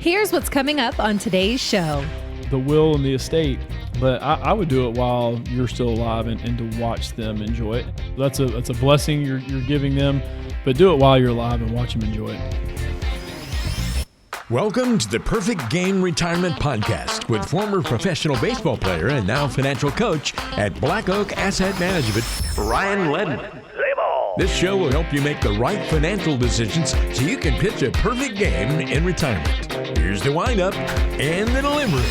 Here's what's coming up on today's show. The will and the estate, but I would do it while you're still alive and to watch them enjoy it. That's a blessing you're giving them, but do it while you're alive and watch them enjoy it. Welcome to the Perfect Game Retirement Podcast with former professional baseball player and now financial coach at Black Oak Asset Management, Ryan Ledman. This show will help you make the right financial decisions so you can pitch a perfect game in retirement. Here's the windup and the delivery.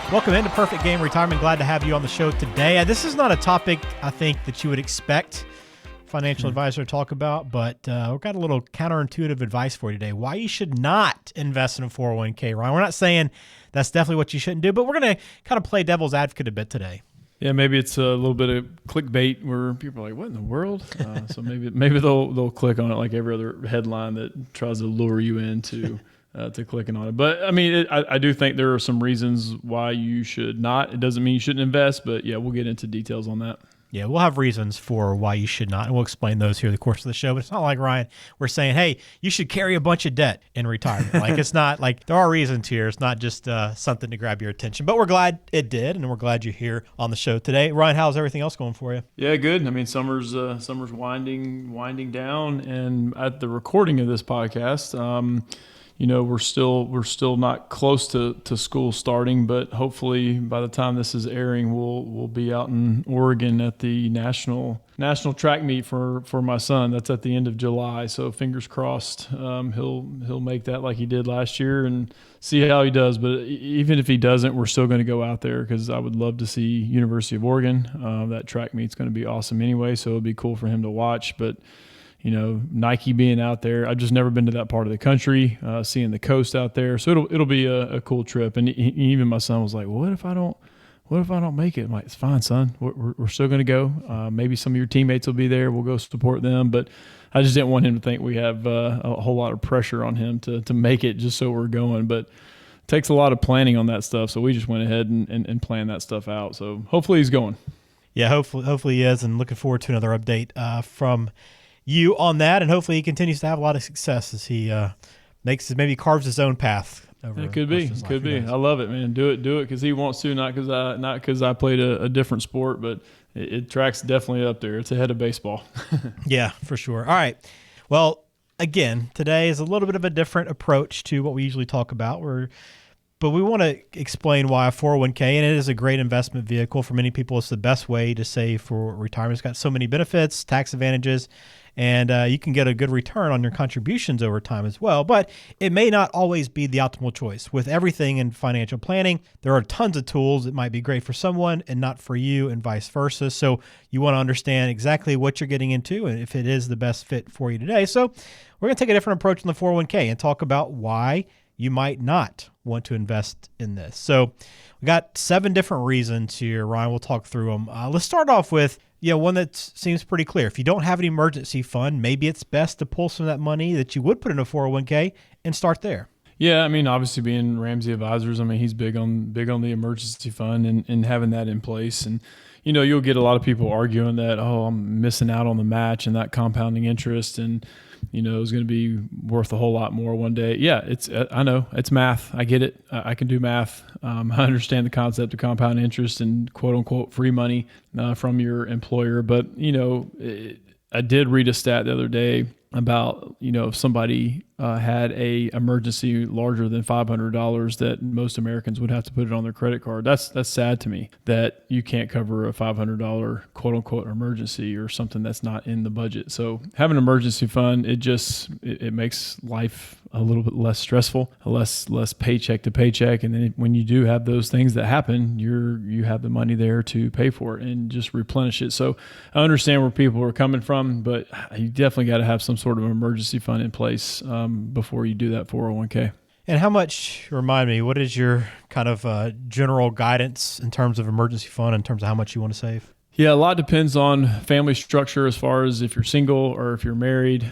Welcome into Perfect Game Retirement. Glad to have you on the show today. This is not a topic, I think, that you would expect a financial advisor to talk about, but we've got a little counterintuitive advice for you today. Why you should not invest in a 401k, Ryan. We're not saying that's definitely what you shouldn't do, but we're going to kind of play devil's advocate a bit today. Yeah, maybe it's a little bit of clickbait where people are like, "What in the world?" So maybe they'll click on it like every other headline that tries to lure you into to clicking on it. But I mean, I do think there are some reasons why you should not. It doesn't mean you shouldn't invest, but yeah, we'll get into details on that. Yeah, we'll have reasons for why you should not, and we'll explain those here in the course of the show. But it's not like, Ryan, we're saying, hey, you should carry a bunch of debt in retirement. Like, it's not like there are reasons here. It's not just something to grab your attention. But we're glad it did, and we're glad you're here on the show today. Ryan, how's everything else going for you? Yeah, good. I mean, summer's winding down, and at the recording of this podcast, we're still not close to school starting, but hopefully by the time this is airing, we'll be out in Oregon at the national track meet for my son. That's at the end of July, so fingers crossed he'll make that like he did last year and see how he does. But even if he doesn't, we're still going to go out there because I would love to see University of Oregon. That track meet's going to be awesome anyway, so it'll be cool for him to watch. But Nike being out there, I've just never been to that part of the country, seeing the coast out there. So it'll be a cool trip. And even my son was like, well, what if I don't make it? I'm like, it's fine, son. We're still going to go. Maybe some of your teammates will be there. We'll go support them. But I just didn't want him to think we have a whole lot of pressure on him to make it just so we're going. But it takes a lot of planning on that stuff. So we just went ahead and planned that stuff out. So hopefully he's going. Yeah, hopefully he is. And looking forward to another update from you on that, and hopefully he continues to have a lot of success as he maybe carves his own path. It could be. I love it, man. Do it because he wants to, not because I played a different sport, but it tracks definitely up there. It's ahead of baseball. Yeah, for sure. All right. Well, again, today is a little bit of a different approach to what we usually talk about. But we want to explain why a 401k, and it is a great investment vehicle for many people. It's the best way to save for retirement. It's got so many benefits, tax advantages, and you can get a good return on your contributions over time as well. But it may not always be the optimal choice. With everything in financial planning, there are tons of tools that might be great for someone and not for you, and vice versa. So you want to understand exactly what you're getting into and if it is the best fit for you today. So we're going to take a different approach in the 401k and talk about why you might not want to invest in this. So we got 7 different reasons here, Ryan. We'll talk through them. Let's start off with one that seems pretty clear. If you don't have an emergency fund, maybe it's best to pull some of that money that you would put in a 401k and start there. Yeah, I mean, obviously being Ramsey Advisors, I mean, he's big on the emergency fund and having that in place. And you'll get a lot of people arguing that, I'm missing out on the match and that compounding interest, and is going to be worth a whole lot more one day. Yeah, I know it's math. I get it. I can do math. I understand the concept of compound interest and quote unquote free money from your employer. But I did read a stat the other day about if somebody had a emergency larger than $500, that most Americans would have to put it on their credit card. That's sad to me that you can't cover a $500 quote unquote emergency or something that's not in the budget. So having an emergency fund, it makes life a little bit less stressful, less paycheck to paycheck. And then when you do have those things that happen, you have the money there to pay for it and just replenish it. So I understand where people are coming from, but you definitely got to have some sort of emergency fund in place before you do that 401k. And how much, remind me, what is your kind of general guidance in terms of emergency fund, in terms of how much you want to save? Yeah, a lot depends on family structure as far as if you're single or if you're married.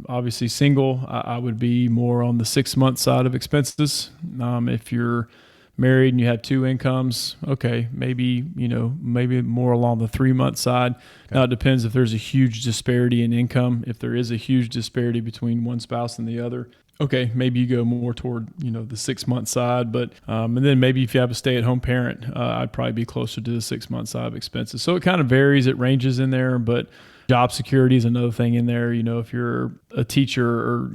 Obviously single, I would be more on the 6-month side of expenses. If you're married and you have 2 incomes, okay, maybe more along the 3-month side. Okay. Now it depends if there's a huge disparity in income. If there is a huge disparity between one spouse and the other, okay, maybe you go more toward, the 6-month side, but, and then maybe if you have a stay-at-home parent, I'd probably be closer to the 6-month side of expenses. So it kind of varies. It ranges in there, but job security is another thing in there. If you're a teacher or,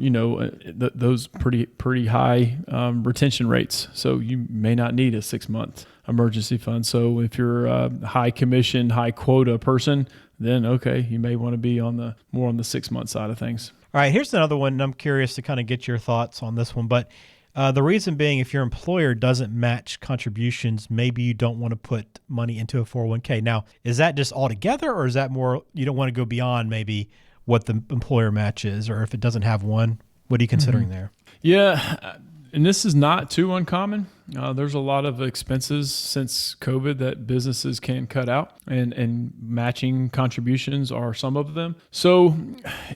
those pretty high retention rates. So you may not need a 6-month emergency fund. So if you're a high commission, high quota person, then okay, you may want to be more on the 6-month side of things. All right, here's another one, and I'm curious to kind of get your thoughts on this one. But the reason being, if your employer doesn't match contributions, maybe you don't want to put money into a 401k. Now, is that just altogether, or is that more you don't want to go beyond maybe what the employer match is, or if it doesn't have one, what are you considering there? Yeah, and this is not too uncommon. There's a lot of expenses since COVID that businesses can cut out, and matching contributions are some of them. So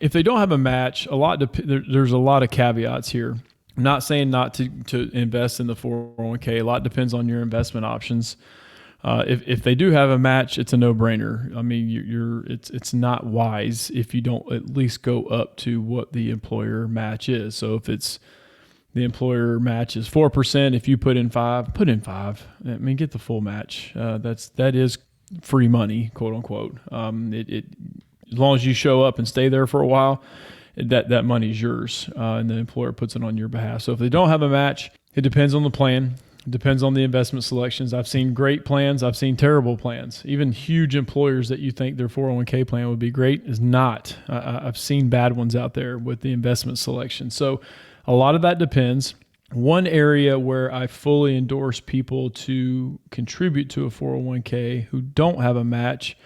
if they don't have a match, there's a lot of caveats here. I'm not saying not to invest in the 401k. A lot depends on your investment options. If they do have a match, it's a no-brainer. I mean, it's not wise if you don't at least go up to what the employer match is. So if the employer match is 4%, if you put in 5, put in 5. I mean, get the full match. That is free money, quote unquote. As long as you show up and stay there for a while, that money's yours, and the employer puts it on your behalf. So if they don't have a match, it depends on the plan. It depends on the investment selections. I've seen great plans. I've seen terrible plans. Even huge employers that you think their 401k plan would be great is not. I've seen bad ones out there with the investment selection. So a lot of that depends. One area where I fully endorse people to contribute to a 401k who don't have a match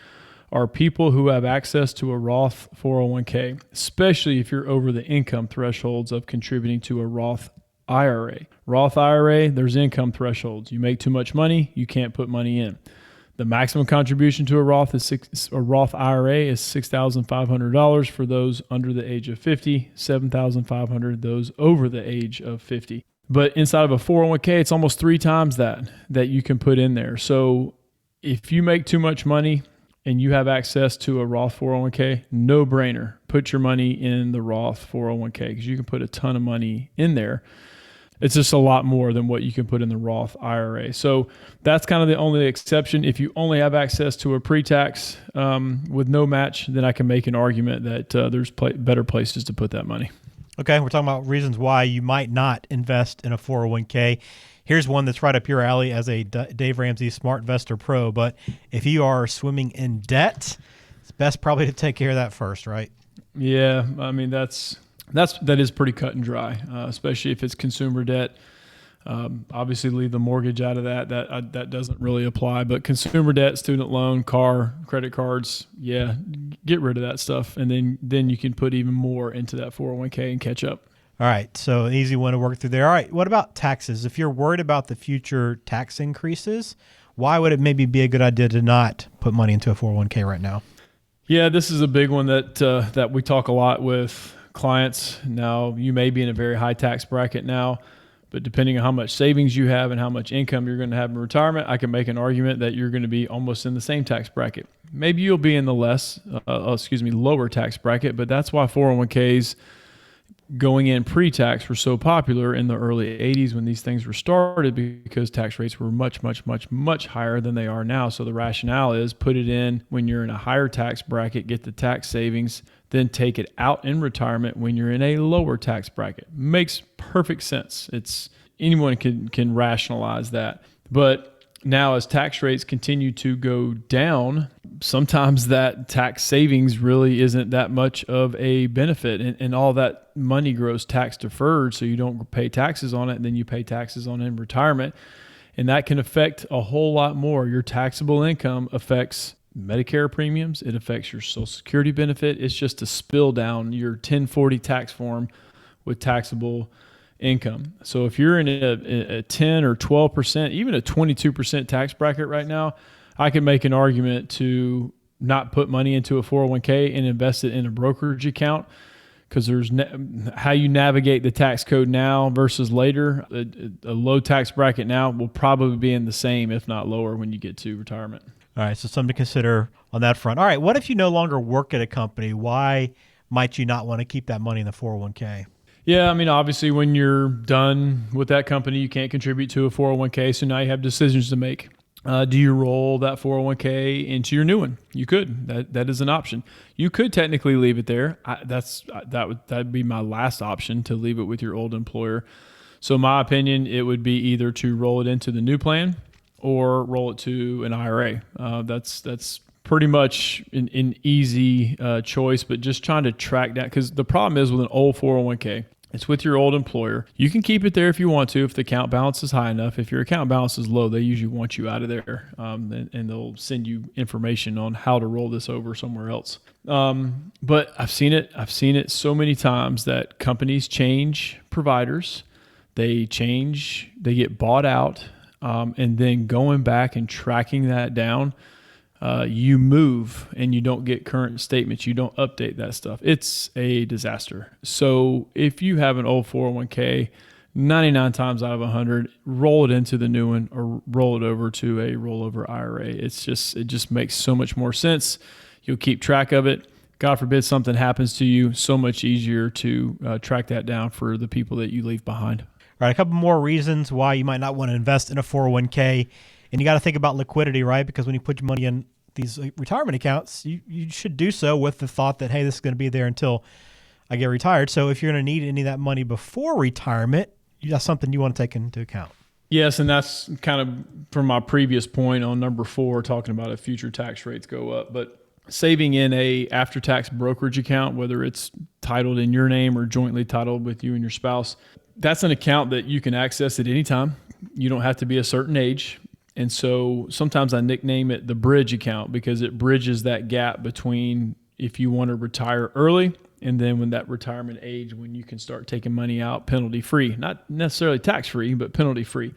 are people who have access to a Roth 401k, especially if you're over the income thresholds of contributing to a Roth IRA. Roth IRA, there's income thresholds. You make too much money, you can't put money in. The maximum contribution to a Roth IRA is $6,500 for those under the age of 50, $7,500 those over the age of 50. But inside of a 401k, it's almost 3 times that you can put in there. So if you make too much money and you have access to a Roth 401k, no brainer. Put your money in the Roth 401k because you can put a ton of money in there. It's just a lot more than what you can put in the Roth IRA. So that's kind of the only exception. If you only have access to a pre-tax with no match, then I can make an argument that there's better places to put that money. Okay, we're talking about reasons why you might not invest in a 401k. Here's one that's right up your alley as a Dave Ramsey Smart Investor Pro. But if you are swimming in debt, it's best probably to take care of that first, right? Yeah, I mean that is pretty cut and dry, especially if it's consumer debt. Obviously, leave the mortgage out of that. That doesn't really apply. But consumer debt, student loan, car, credit cards, yeah, get rid of that stuff, and then you can put even more into that 401k and catch up. All right, so an easy one to work through there. All right, what about taxes? If you're worried about the future tax increases, why would it maybe be a good idea to not put money into a 401k right now? Yeah, this is a big one that we talk a lot with clients. Now, you may be in a very high tax bracket now, but depending on how much savings you have and how much income you're going to have in retirement, I can make an argument that you're going to be almost in the same tax bracket. Maybe you'll be in the lower tax bracket, but that's why 401ks going in pre-tax were so popular in the early 80s when these things were started, because tax rates were much, much, much, much higher than they are now. So the rationale is put it in when you're in a higher tax bracket, get the tax savings, then take it out in retirement when you're in a lower tax bracket. Makes perfect sense. Anyone can rationalize that. But now as tax rates continue to go down, sometimes that tax savings really isn't that much of a benefit, and all that money grows tax deferred, so you don't pay taxes on it, and then you pay taxes on it in retirement, and that can affect a whole lot more. Your taxable income affects Medicare premiums, it affects your Social Security benefit. It's just a spill down your 1040 tax form with taxable income. So if you're in a 10 or 12%, even a 22% tax bracket right now, I can make an argument to not put money into a 401k and invest it in a brokerage account, because there's how you navigate the tax code now versus later. A low tax bracket now will probably be in the same, if not lower, when you get to retirement. All right, so something to consider on that front. All right, what if you no longer work at a company? Why might you not want to keep that money in the 401k? Yeah, I mean, obviously, when you're done with that company, you can't contribute to a 401k. So now you have decisions to make. Do you roll that 401k into your new one? You could. That is an option. You could technically leave it there. That'd be my last option, to leave it with your old employer. So my opinion, it would be either to roll it into the new plan or roll it to an IRA. That's pretty much an easy choice, but just trying to track down, because the problem is with an old 401k, it's with your old employer. You can keep it there if you want to, if the account balance is high enough. If your account balance is low, they usually want you out of there, and they'll send you information on how to roll this over somewhere else. But I've seen it so many times that companies change providers, they get bought out, and then going back and tracking that down. You move and you don't get current statements. You don't update that stuff. It's a disaster. So if you have an old 401k, 99 times out of 100, roll it into the new one or roll it over to a rollover IRA. It just makes so much more sense. You'll keep track of it. God forbid something happens to you, so much easier to track that down for the people that you leave behind. All right, a couple more reasons why you might not want to invest in a 401k. And you got to think about liquidity, right? Because when you put your money in these retirement accounts, you should do so with the thought that, hey, this is going to be there until I get retired. So if you're going to need any of that money before retirement, that's something you want to take into account. Yes, and that's kind of from my previous point on number 4, talking about if future tax rates go up. But saving in a after-tax brokerage account, whether it's titled in your name or jointly titled with you and your spouse, that's an account that you can access at any time. You don't have to be a certain age. And so sometimes I nickname it the bridge account, because it bridges that gap between if you want to retire early and then when that retirement age, when you can start taking money out penalty free, not necessarily tax free, but penalty free.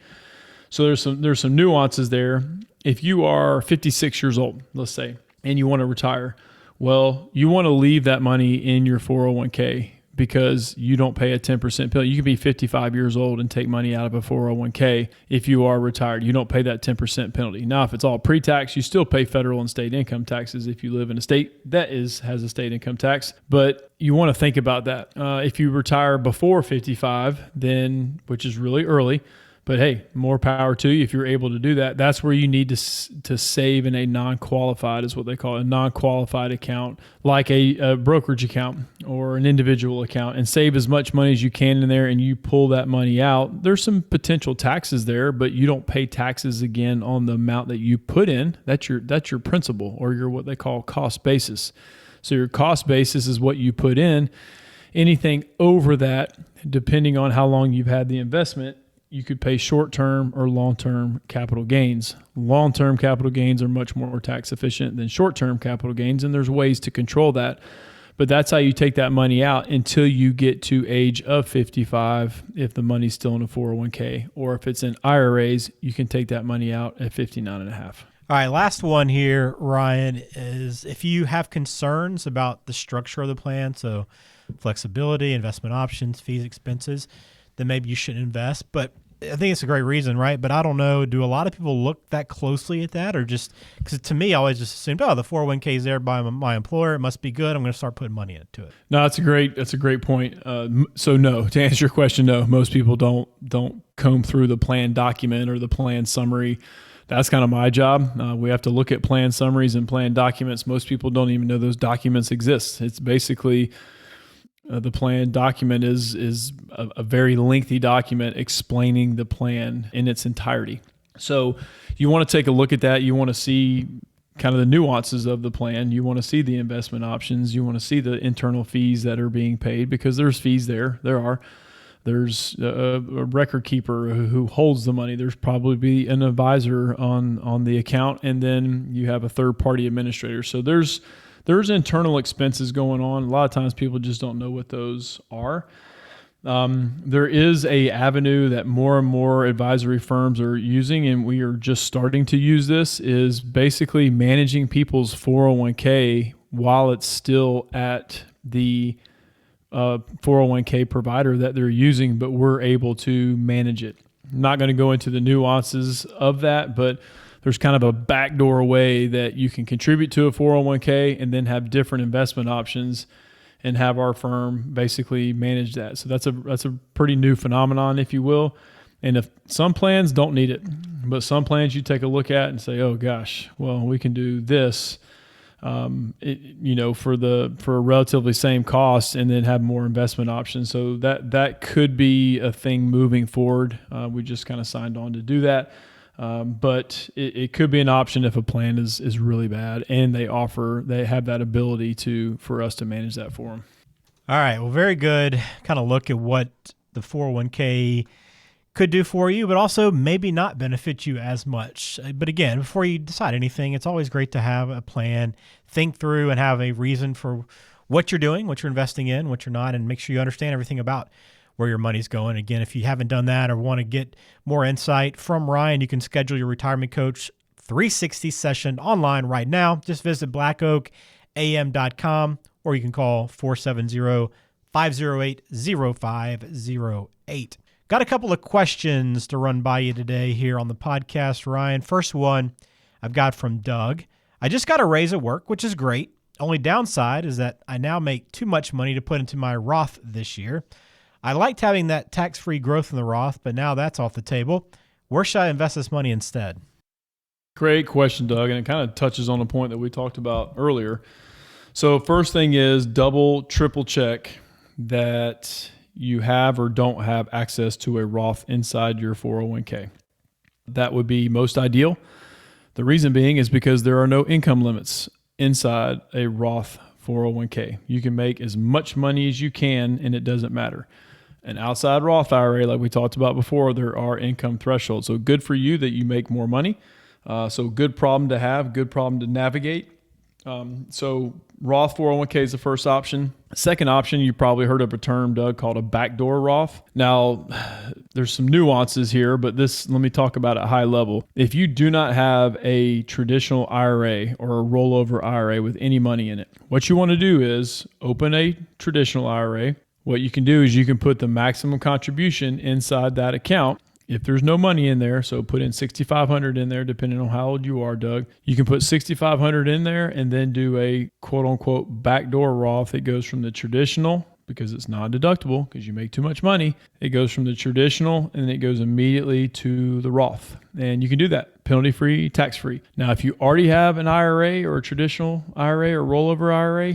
So there's some nuances there. If you are 56 years old, let's say, and you want to retire, well, you want to leave that money in your 401k, because you don't pay a 10% penalty. You can be 55 years old and take money out of a 401k if you are retired. You don't pay that 10% penalty. Now, if it's all pre-tax, you still pay federal and state income taxes if you live in a state that has a state income tax. But you want to think about that. If you retire before 55, then, which is really early, but hey, more power to you if you're able to do that. That's where you need to save in a non-qualified, is what they call it, a non-qualified account, like a brokerage account or an individual account, and save as much money as you can in there, and you pull that money out. There's some potential taxes there, but you don't pay taxes again on the amount that you put in. That's your principal, or your what they call cost basis. So your cost basis is what you put in. Anything over that, depending on how long you've had the investment, you could pay short-term or long-term capital gains. Long-term capital gains are much more tax efficient than short-term capital gains, and there's ways to control that. But that's how you take that money out until you get to age of 55 if the money's still in a 401k. Or if it's in IRAs, you can take that money out at 59 and a half. All right, last one here, Ryan, is if you have concerns about the structure of the plan, so flexibility, investment options, fees, expenses, then maybe you shouldn't invest. But I think it's a great reason, right? But I don't know, do a lot of people look that closely at that, or just, because to me, I always just assumed, oh, the 401k is there by my employer, it must be good, I'm going to start putting money into it. No, that's a great point. So no, to answer your question, no, most people don't comb through the plan document or the plan summary. That's kind of my job. We have to look at plan summaries and plan documents. Most people don't even know those documents exist. It's basically the plan document is a very lengthy document explaining the plan in its entirety. So you want to take a look at that. You want to see kind of the nuances of the plan. You want to see the investment options. You want to see the internal fees that are being paid, because there's fees there. There's a record keeper who holds the money. There's probably an advisor on the account, and then you have a third-party administrator. So there's internal expenses going on. A lot of times people just don't know what those are. There is a avenue that more and more advisory firms are using, and we are just starting to use this, is basically managing people's 401k while it's still at the 401k provider that they're using, but we're able to manage it. I'm not going to go into the nuances of that, but there's kind of a backdoor way that you can contribute to a 401k and then have different investment options. and have our firm basically manage that. So that's a pretty new phenomenon, if you will. And if some plans don't need it, but some plans you take a look at and say, oh gosh, well, we can do this, for a relatively same cost, and then have more investment options. So that could be a thing moving forward. We just kind of signed on to do that. But it could be an option if a plan is really bad and they have that ability for us to manage that for them. All right. Well, very good. Kind of look at what the 401k could do for you, but also maybe not benefit you as much. But again, before you decide anything, it's always great to have a plan, think through and have a reason for what you're doing, what you're investing in, what you're not, and make sure you understand everything about where your money's going. Again, if you haven't done that or want to get more insight from Ryan, you can schedule your Retirement Coach 360 session online right now. Just visit blackoakam.com, or you can call 470-508-0508. Got a couple of questions to run by you today here on the podcast, Ryan. First one I've got from Doug. I just got a raise at work, which is great. Only downside is that I now make too much money to put into my Roth this year. I liked having that tax-free growth in the Roth, but now that's off the table. Where should I invest this money instead? Great question, Doug, and it kind of touches on a point that we talked about earlier. So first thing is double, triple check that you have or don't have access to a Roth inside your 401k. That would be most ideal. The reason being is because there are no income limits inside a Roth 401k. You can make as much money as you can, and it doesn't matter. An outside Roth IRA, like we talked about before, there are income thresholds. So good for you that you make more money. So good problem to have, good problem to navigate. So Roth 401k is the first option. Second option, you probably heard of a term, Doug, called a backdoor Roth. Now, there's some nuances here, but let me talk about it at high level. If you do not have a traditional IRA or a rollover IRA with any money in it, what you want to do is open a traditional IRA. What you can do is you can put the maximum contribution inside that account. If there's no money in there, so put in $6,500 in there, depending on how old you are, Doug. You can put $6,500 in there and then do a quote unquote backdoor Roth. It goes from the traditional, because it's non-deductible because you make too much money. It goes from the traditional and then it goes immediately to the Roth. And you can do that penalty-free, tax-free. Now, if you already have an IRA or a traditional IRA or rollover IRA,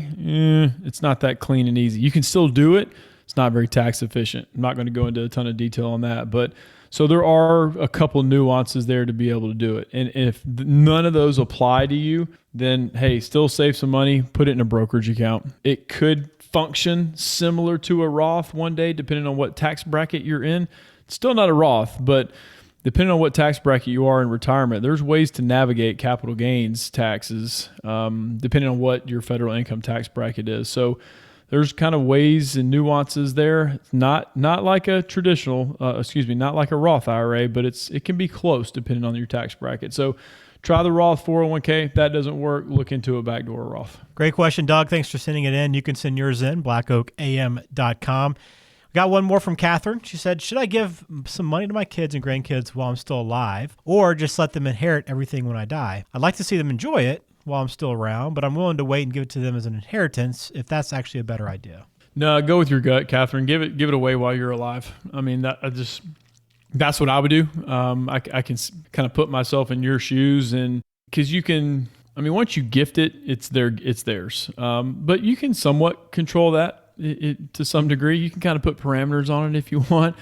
it's not that clean and easy. You can still do it. It's not very tax efficient. I'm not going to go into a ton of detail on that, but so there are a couple nuances there to be able to do it. And if none of those apply to you, then hey, still save some money, put it in a brokerage account. It could function similar to a Roth one day, depending on what tax bracket you're in. It's still not a Roth, but depending on what tax bracket you are in retirement, there's ways to navigate capital gains taxes, depending on what your federal income tax bracket is. So there's kind of ways and nuances there. Not like a traditional, not like a Roth IRA, but it can be close depending on your tax bracket. So try the Roth 401k. If that doesn't work, look into a backdoor Roth. Great question, Doug. Thanks for sending it in. You can send yours in, blackoakam.com. We got one more from Catherine. She said, should I give some money to my kids and grandkids while I'm still alive, or just let them inherit everything when I die? I'd like to see them enjoy it while I'm still around, but I'm willing to wait and give it to them as an inheritance if that's actually a better idea. No, go with your gut, Catherine. Give it away while you're alive. I mean, that's what I would do. I can kind of put myself in your shoes, and because you can, I mean, once you gift it, it's theirs. But you can somewhat control that to some degree. You can kind of put parameters on it if you want.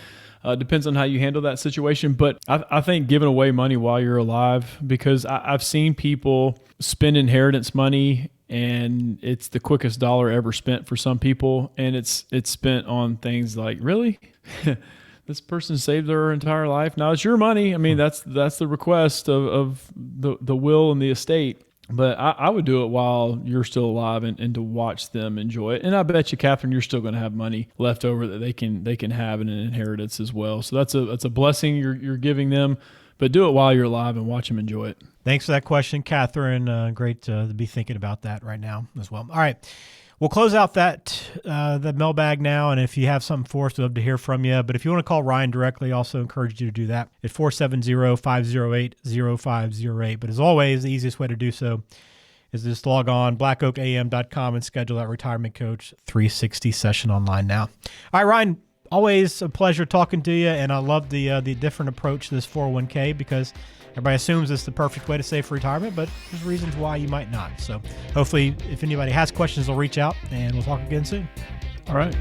Depends on how you handle that situation. But I think giving away money while you're alive, because I've seen people spend inheritance money and it's the quickest dollar ever spent for some people. And it's spent on things like, really? This person saved their entire life. Now it's your money. I mean, that's the request of the will and the estate. But I would do it while you're still alive and to watch them enjoy it. And I bet you, Catherine, you're still going to have money left over that they can have in an inheritance as well. So that's a blessing you're giving them. But do it while you're alive and watch them enjoy it. Thanks for that question, Catherine. Great to be thinking about that right now as well. All right. We'll close out that mailbag now, and if you have something for us, we'd love to hear from you. But if you want to call Ryan directly, also encourage you to do that at 470-508-0508. But as always, the easiest way to do so is just log on blackoakam.com and schedule that Retirement Coach 360 session online now. All right, Ryan, always a pleasure talking to you, and I love the different approach to this 401k because everybody assumes it's the perfect way to save for retirement, but there's reasons why you might not. So hopefully if anybody has questions, they'll reach out, and we'll talk again soon. All right.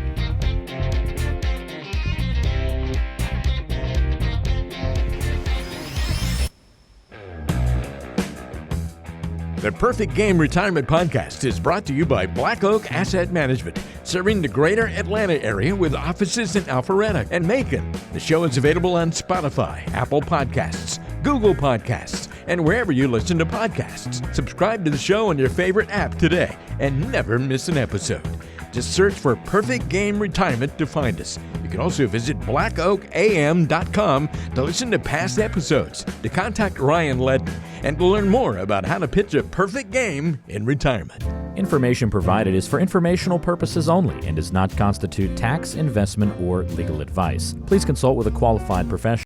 The Perfect Game Retirement Podcast is brought to you by Black Oak Asset Management, serving the greater Atlanta area with offices in Alpharetta and Macon. The show is available on Spotify, Apple Podcasts, Google Podcasts, and wherever you listen to podcasts. Subscribe to the show on your favorite app today and never miss an episode. Just search for Perfect Game Retirement to find us. You can also visit blackoakam.com to listen to past episodes, to contact Ryan Ledden, and to learn more about how to pitch a perfect game in retirement. Information provided is for informational purposes only and does not constitute tax, investment, or legal advice. Please consult with a qualified professional.